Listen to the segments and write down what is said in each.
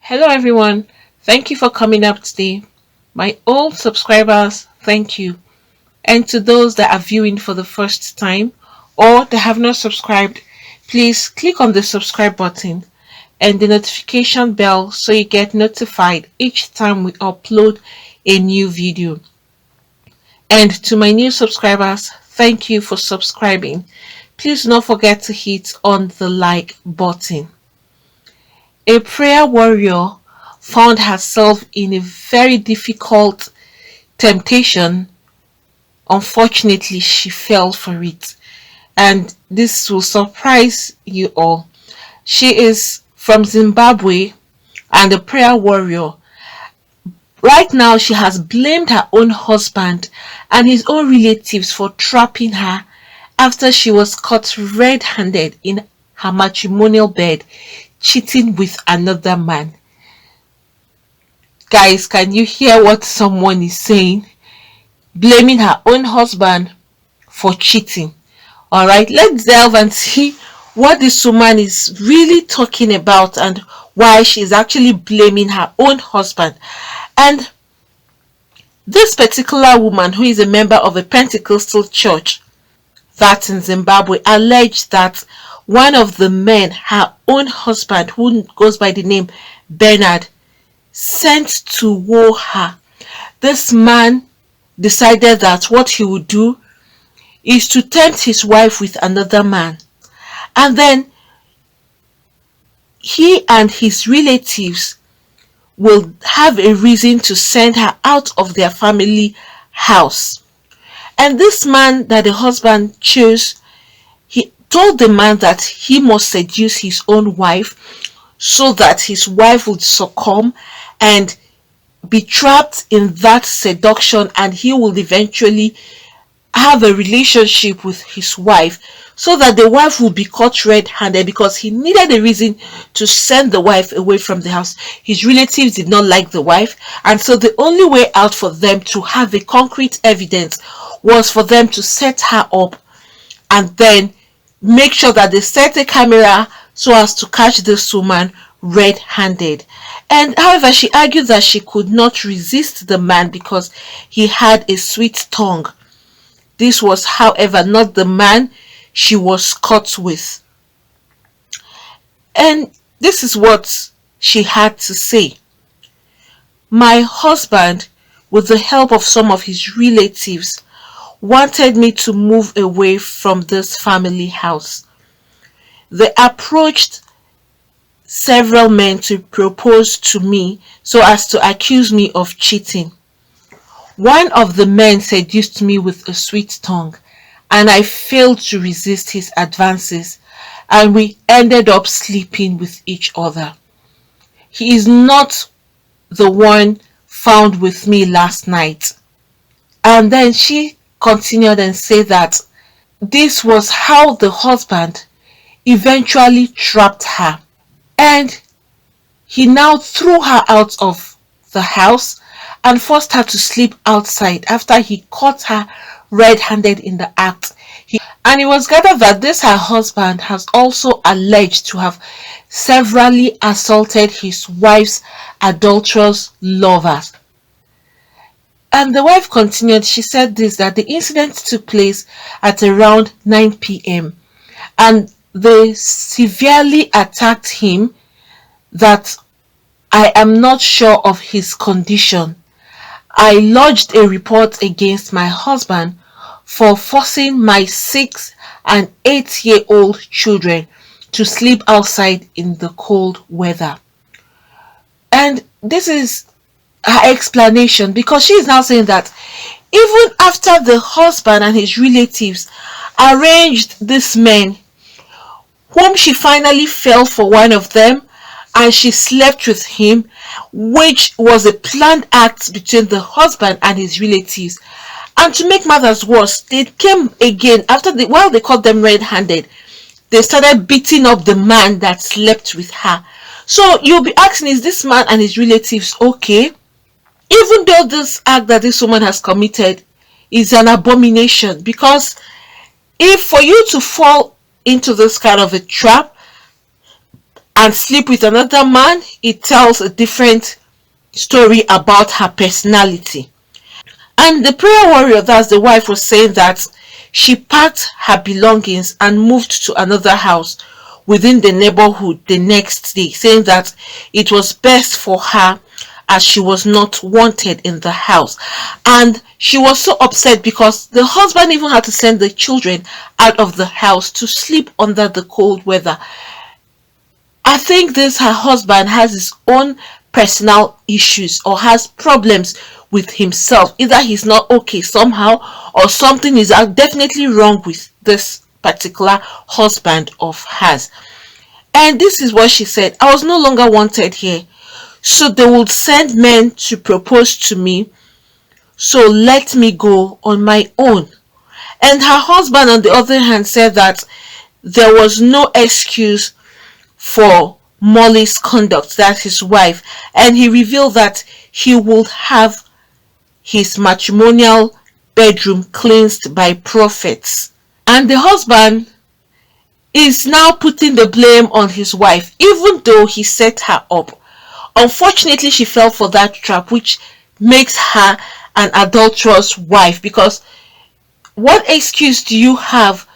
Hello everyone, thank you for coming up today. My old subscribers, thank you. And to those that are viewing for the first time or that have not subscribed, please click on the subscribe button and the notification bell so you get notified each time we upload a new video. And to my new subscribers, thank you for subscribing. Please do not forget to hit on the like button. A prayer warrior found herself in a very difficult temptation. Unfortunately, she fell for it. And this will surprise you all. She is from Zimbabwe and a prayer warrior. Right now, she has blamed her own husband and his own relatives for trapping her after she was caught red-handed in her matrimonial bed, cheating with another man. Guys, can you hear what someone is saying? Blaming her own husband for cheating. Alright, let's delve and see what this woman is really talking about and why she's actually blaming her own husband. And this particular woman, who is a member of a Pentecostal church that's in Zimbabwe, alleged that one of the men, her own husband, who goes by the name Bernard, sent to woo her. This man decided that what he would do is to tempt his wife with another man, and then he and his relatives will have a reason to send her out of their family house. And this man that the husband chose, he told the man that he must seduce his own wife so that his wife would succumb and be trapped in that seduction, and he will eventually have a relationship with his wife so that the wife will be caught red-handed, because he needed a reason to send the wife away from the house. His relatives did not like the wife, and so the only way out for them to have a concrete evidence was for them to set her up and then make sure that they set a camera so as to catch this woman red-handed. And however, she argued that she could not resist the man because he had a sweet tongue. This was, however, not the man she was caught with. And this is what she had to say. My husband, with the help of some of his relatives, wanted me to move away from this family house. They approached several men to propose to me so as to accuse me of cheating. One of the men seduced me with a sweet tongue, and I failed to resist his advances, and we ended up sleeping with each other. He is not the one found with me last night. And then she continued and said that this was how the husband eventually trapped her. And he now threw her out of the house and forced her to sleep outside after he caught her red-handed in the act. And it was gathered that this her husband has also alleged to have severally assaulted his wife's adulterous lovers. And the wife continued, she said this, that the incident took place at around 9 p.m. and they severely attacked him, that I am not sure of his condition. I lodged a report against my husband for forcing my 6 and 8-year-old children to sleep outside in the cold weather. And this is her explanation, because she is now saying that even after the husband and his relatives arranged this man, whom she finally fell for one of them and she slept with him, which was a planned act between the husband and his relatives. And to make matters worse, they came again while they caught them red-handed. They started beating up the man that slept with her. So you'll be asking, is this man and his relatives okay? Even though this act that this woman has committed is an abomination, because if for you to fall into this kind of a trap, and sleep with another man, it tells a different story about her personality. And the prayer warrior, that's the wife, was saying that she packed her belongings and moved to another house within the neighborhood the next day, saying that it was best for her as she was not wanted in the house. And she was so upset because the husband even had to send the children out of the house to sleep under the cold weather. I think this her husband has his own personal issues or has problems with himself. Either he's not okay somehow or something is definitely wrong with this particular husband of hers. And this is what she said: I was no longer wanted here, so they would send men to propose to me, so let me go on my own. And her husband, on the other hand, said that there was no excuse for Molly's conduct, that's his wife, and he revealed that he would have his matrimonial bedroom cleansed by prophets. And the husband is now putting the blame on his wife, even though he set her up. Unfortunately, she fell for that trap, which makes her an adulterous wife, because what excuse do you have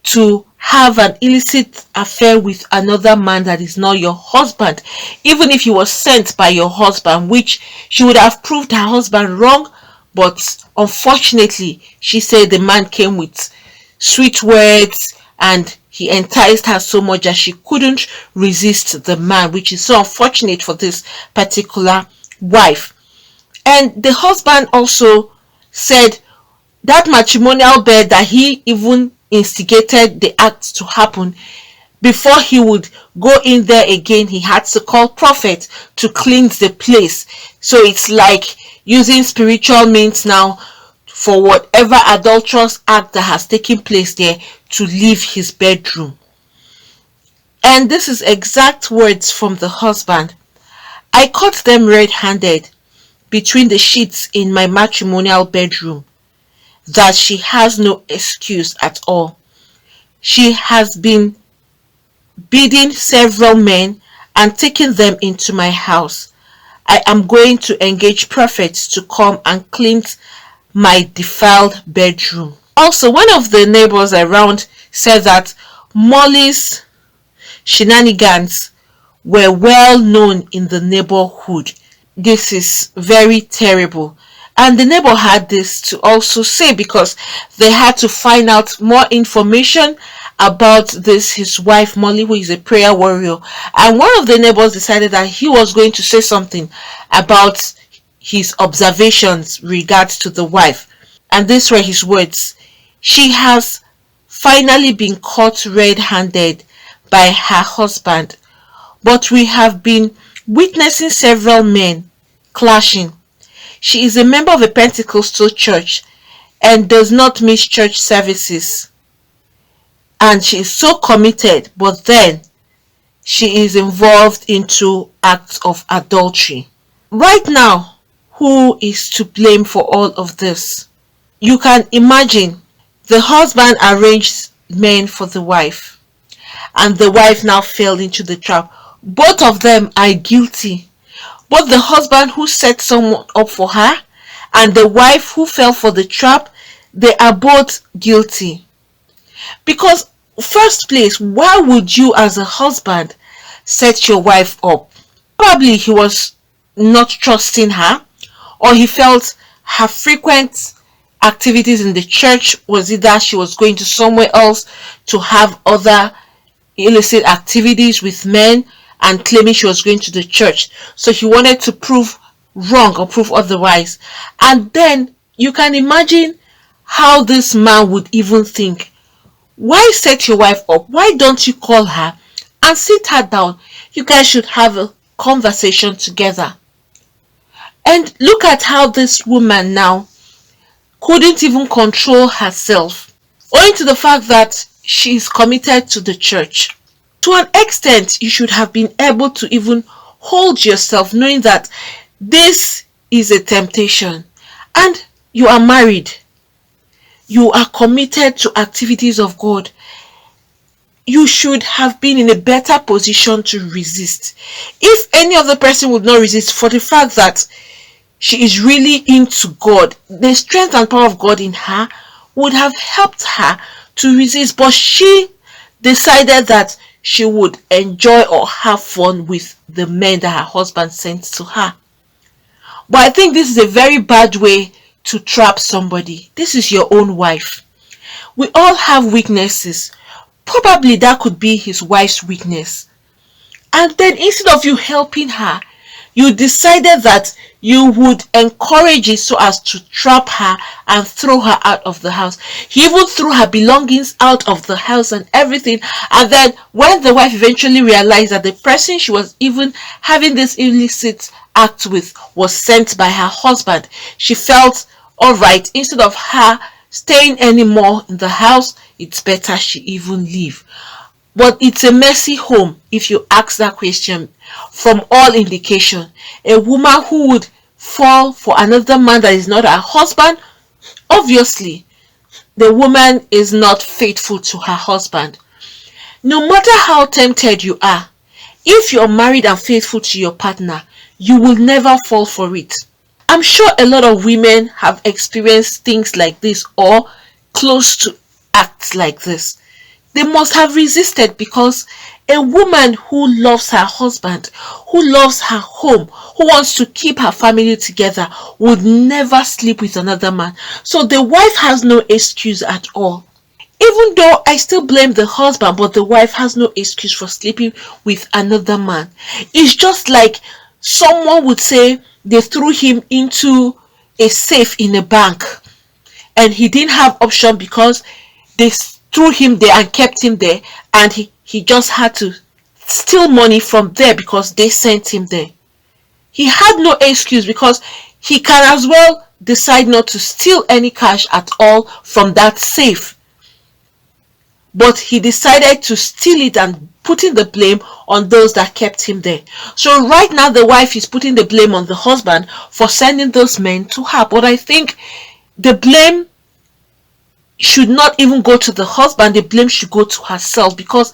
to have an illicit affair with another man that is not your husband? Even if he was sent by your husband, which she would have proved her husband wrong, but unfortunately she said the man came with sweet words and he enticed her so much that she couldn't resist the man, which is so unfortunate for this particular wife. And the husband also said that matrimonial bed that he even instigated the act to happen, before he would go in there again, he had to call prophet to cleanse the place. So it's like using spiritual means now for whatever adulterous act that has taken place there to leave his bedroom. And this is exact words from the husband: I caught them red-handed between the sheets in my matrimonial bedroom, that she has no excuse at all. She has been bidding several men and taking them into my house. I am going to engage prophets to come and cleanse my defiled bedroom. Also, one of the neighbors around said that Molly's shenanigans were well known in the neighborhood. This is very terrible. And the neighbor had this to also say, because they had to find out more information about this his wife Molly, who is a prayer warrior. And one of the neighbors decided that he was going to say something about his observations regards to the wife. And these were his words: she has finally been caught red-handed by her husband, but we have been witnessing several men clashing. She is a member of a Pentecostal church and does not miss church services. And she is so committed, but then she is involved into acts of adultery. Right now, who is to blame for all of this? You can imagine the husband arranged men for the wife, and the wife now fell into the trap. Both of them are guilty. Both the husband who set someone up for her and the wife who fell for the trap, they are both guilty. Because first place, why would you as a husband set your wife up? Probably he was not trusting her, or he felt her frequent activities in the church was either she was going to somewhere else to have other illicit activities with men and claiming she was going to the church. So he wanted to prove wrong or prove otherwise. And then you can imagine how this man would even think. Why set your wife up? Why don't you call her and sit her down? You guys should have a conversation together. And look at how this woman now couldn't even control herself, owing to the fact that she is committed to the church. To an extent, you should have been able to even hold yourself, knowing that this is a temptation and you are married. You are committed to activities of God. you should have been in a better position to resist. If any other person would not resist, for the fact that she is really into God, the strength and power of God in her would have helped her to resist. But she decided that she would enjoy or have fun with the men that her husband sent to her. But I think this is a very bad way to trap somebody. This is your own wife. We all have weaknesses. Probably that could be his wife's weakness. And then instead of you helping her, you decided that you would encourage it so as to trap her and throw her out of the house. He even threw her belongings out of the house and everything. And then when the wife eventually realized that the person she was even having this illicit act with was sent by her husband, she felt, all right, instead of her staying anymore in the house, it's better she even leave. But it's a messy home if you ask that question. From all indication, a woman who would fall for another man that is not her husband, obviously the woman is not faithful to her husband. No matter how tempted you are, if you're married and faithful to your partner, you will never fall for it. I'm sure a lot of women have experienced things like this or close to acts like this. They must have resisted, because a woman who loves her husband, who loves her home, who wants to keep her family together, would never sleep with another man. So the wife has no excuse at all. Even though I still blame the husband, but the wife has no excuse for sleeping with another man. It's just like someone would say they threw him into a safe in a bank and he didn't have option because they threw him there and kept him there, and he just had to steal money from there because they sent him there. He had no excuse, because he can as well decide not to steal any cash at all from that safe. But he decided to steal it and putting the blame on those that kept him there. So right now the wife is putting the blame on the husband for sending those men to her. But I think the blame should not even go to the husband. The blame should go to herself, because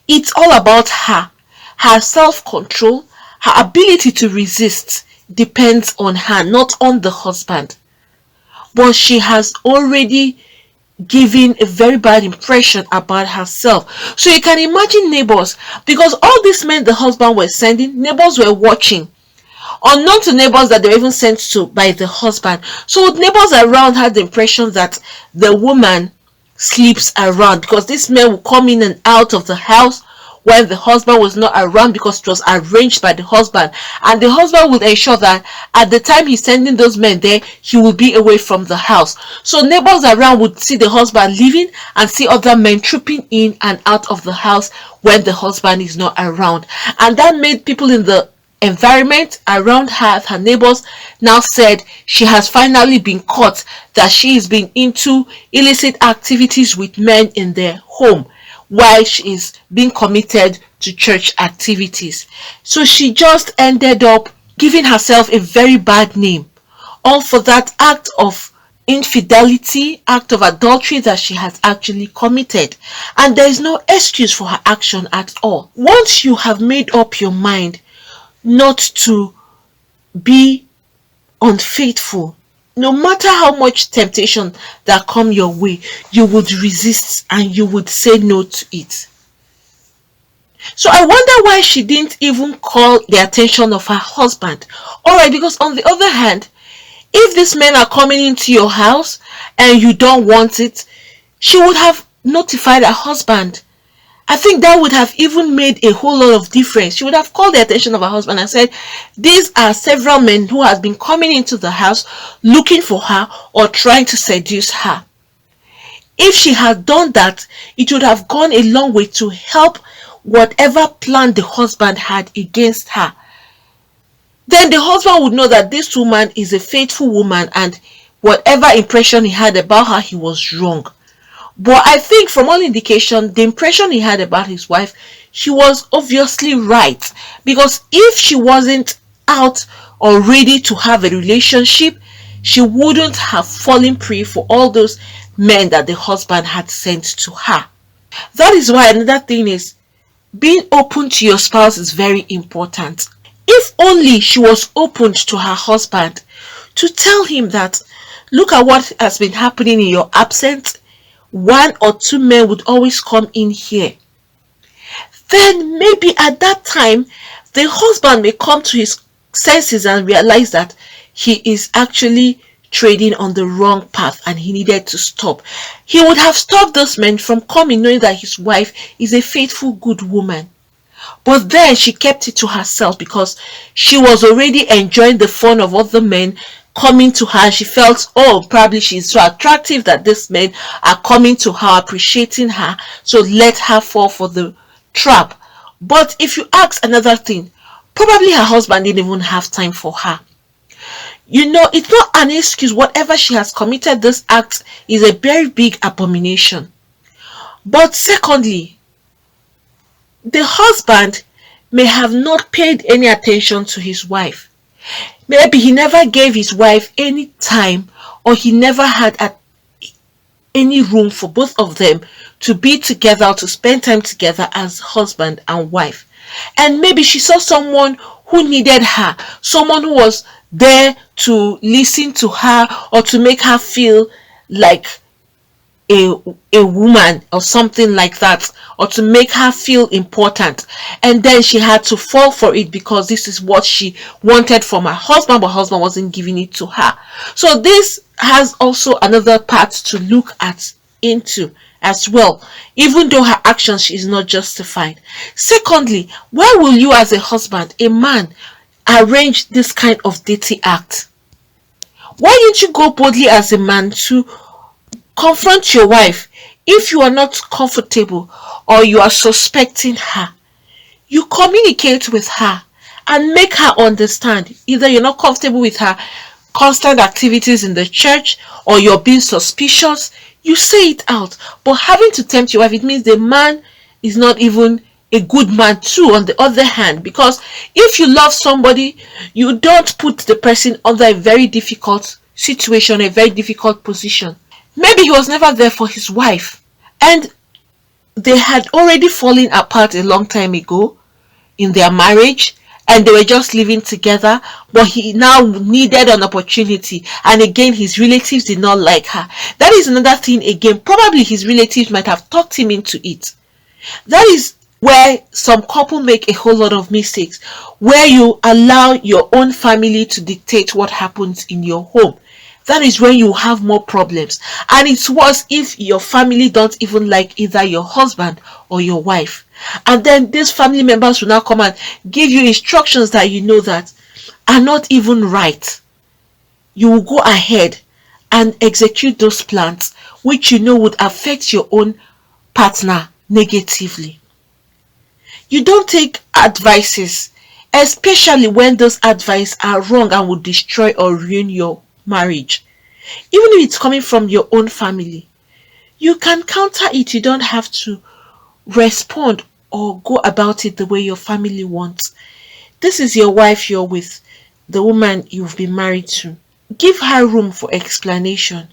it's all about her. Her self-control, her ability to resist depends on her, not on the husband. But she has already given a very bad impression about herself. So you can imagine neighbors, because all these men the husband was sending, neighbors were watching. Unknown to neighbors that they were even sent to by the husband. So neighbors around had the impression that the woman sleeps around, because this man would come in and out of the house when the husband was not around, because it was arranged by the husband, and the husband would ensure that at the time he's sending those men there, he will be away from the house. So neighbors around would see the husband leaving and see other men trooping in and out of the house when the husband is not around, and that made people in the environment around her neighbors, now said she has finally been caught, that she is being into illicit activities with men in their home while she is being committed to church activities. So she just ended up giving herself a very bad name, all for that act of infidelity, act of adultery that she has actually committed. And there is no excuse for her action at all. Once you have made up your mind not to be unfaithful, no matter how much temptation that come your way, you would resist and you would say no to it. So I wonder why she didn't even call the attention of her husband. Alright, because on the other hand, if these men are coming into your house and you don't want it, she would have notified her husband. I think that would have even made a whole lot of difference. She would have called the attention of her husband and said, these are several men who have been coming into the house looking for her or trying to seduce her. If she had done that, it would have gone a long way to help whatever plan the husband had against her. Then the husband would know that this woman is a faithful woman, and whatever impression he had about her, he was wrong. But I think from all indication, the impression he had about his wife, she was obviously right. Because if she wasn't out or ready to have a relationship, she wouldn't have fallen prey for all those men that the husband had sent to her. That is why another thing is being open to your spouse is very important. If only she was open to her husband to tell him that, look at what has been happening in your absence. One or two men would always come in here. Then maybe at that time, the husband may come to his senses and realize that he is actually trading on the wrong path and he needed to stop. He would have stopped those men from coming, knowing that his wife is a faithful, good woman. But then she kept it to herself because she was already enjoying the fun of other men coming to her. She felt, oh, probably she's so attractive that these men are coming to her, appreciating her, so let her fall for the trap. But if you ask another thing, probably her husband didn't even have time for her. You know, it's not an excuse. Whatever she has committed, this act is a very big abomination. But secondly, the husband may have not paid any attention to his wife. Maybe he never gave his wife any time, or he never had any room for both of them to be together or to spend time together as husband and wife. And maybe she saw someone who needed her, someone who was there to listen to her or to make her feel like a woman or something like that, or to make her feel important, and then she had to fall for it because this is what she wanted from her husband, but husband wasn't giving it to her. So this has also another part to look at into as well, even though her actions she is not justified. Secondly, why will you as a husband, a man, arrange this kind of dirty act? Why don't you go boldly as a man to confront your wife? If you are not comfortable or you are suspecting her, you communicate with her and make her understand. Either you're not comfortable with her constant activities in the church or you're being suspicious, you say it out. But having to tempt your wife, it means the man is not even a good man too, on the other hand, because if you love somebody, you don't put the person under a very difficult situation, a very difficult position. Maybe he was never there for his wife, and they had already fallen apart a long time ago in their marriage, and they were just living together, but he now needed an opportunity, and again his relatives did not like her. That is another thing. Again, probably his relatives might have talked him into it. That is where some couple make a whole lot of mistakes, where you allow your own family to dictate what happens in your home. That is when you have more problems. And it's worse if your family don't even like either your husband or your wife. And then these family members will now come and give you instructions that you know that are not even right. You will go ahead and execute those plans, which you know would affect your own partner negatively. You don't take advices, especially when those advice are wrong and will destroy or ruin your marriage. Even if it's coming from your own family, you can counter it. You don't have to respond or go about it the way your family wants. This is your wife you're with, the woman you've been married to. Give her room for explanation.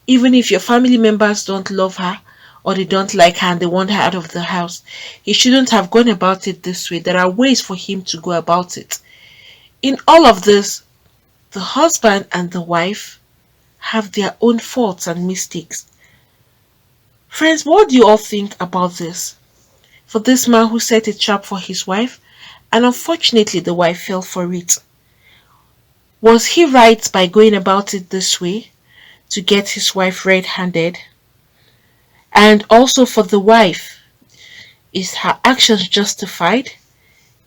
Even if your family members don't love her or they don't like her and they want her out of the house, he shouldn't have gone about it this way. There are ways for him to go about it. In all of this, the husband and the wife have their own faults and mistakes. Friends, what do you all think about this? For this man who set a trap for his wife, and unfortunately the wife fell for it. Was he right by going about it this way to get his wife red-handed? And also for the wife, is her actions justified,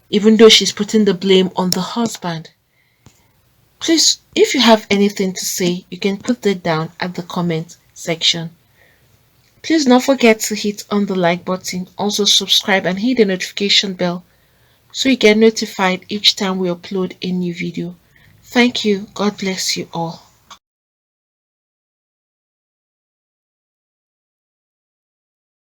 even though she's putting the blame on the husband? Please, if you have anything to say, you can put that down at the comment section. Please don't forget to hit on the like button, also subscribe and hit the notification bell so you get notified each time we upload a new video. Thank you. God bless you all.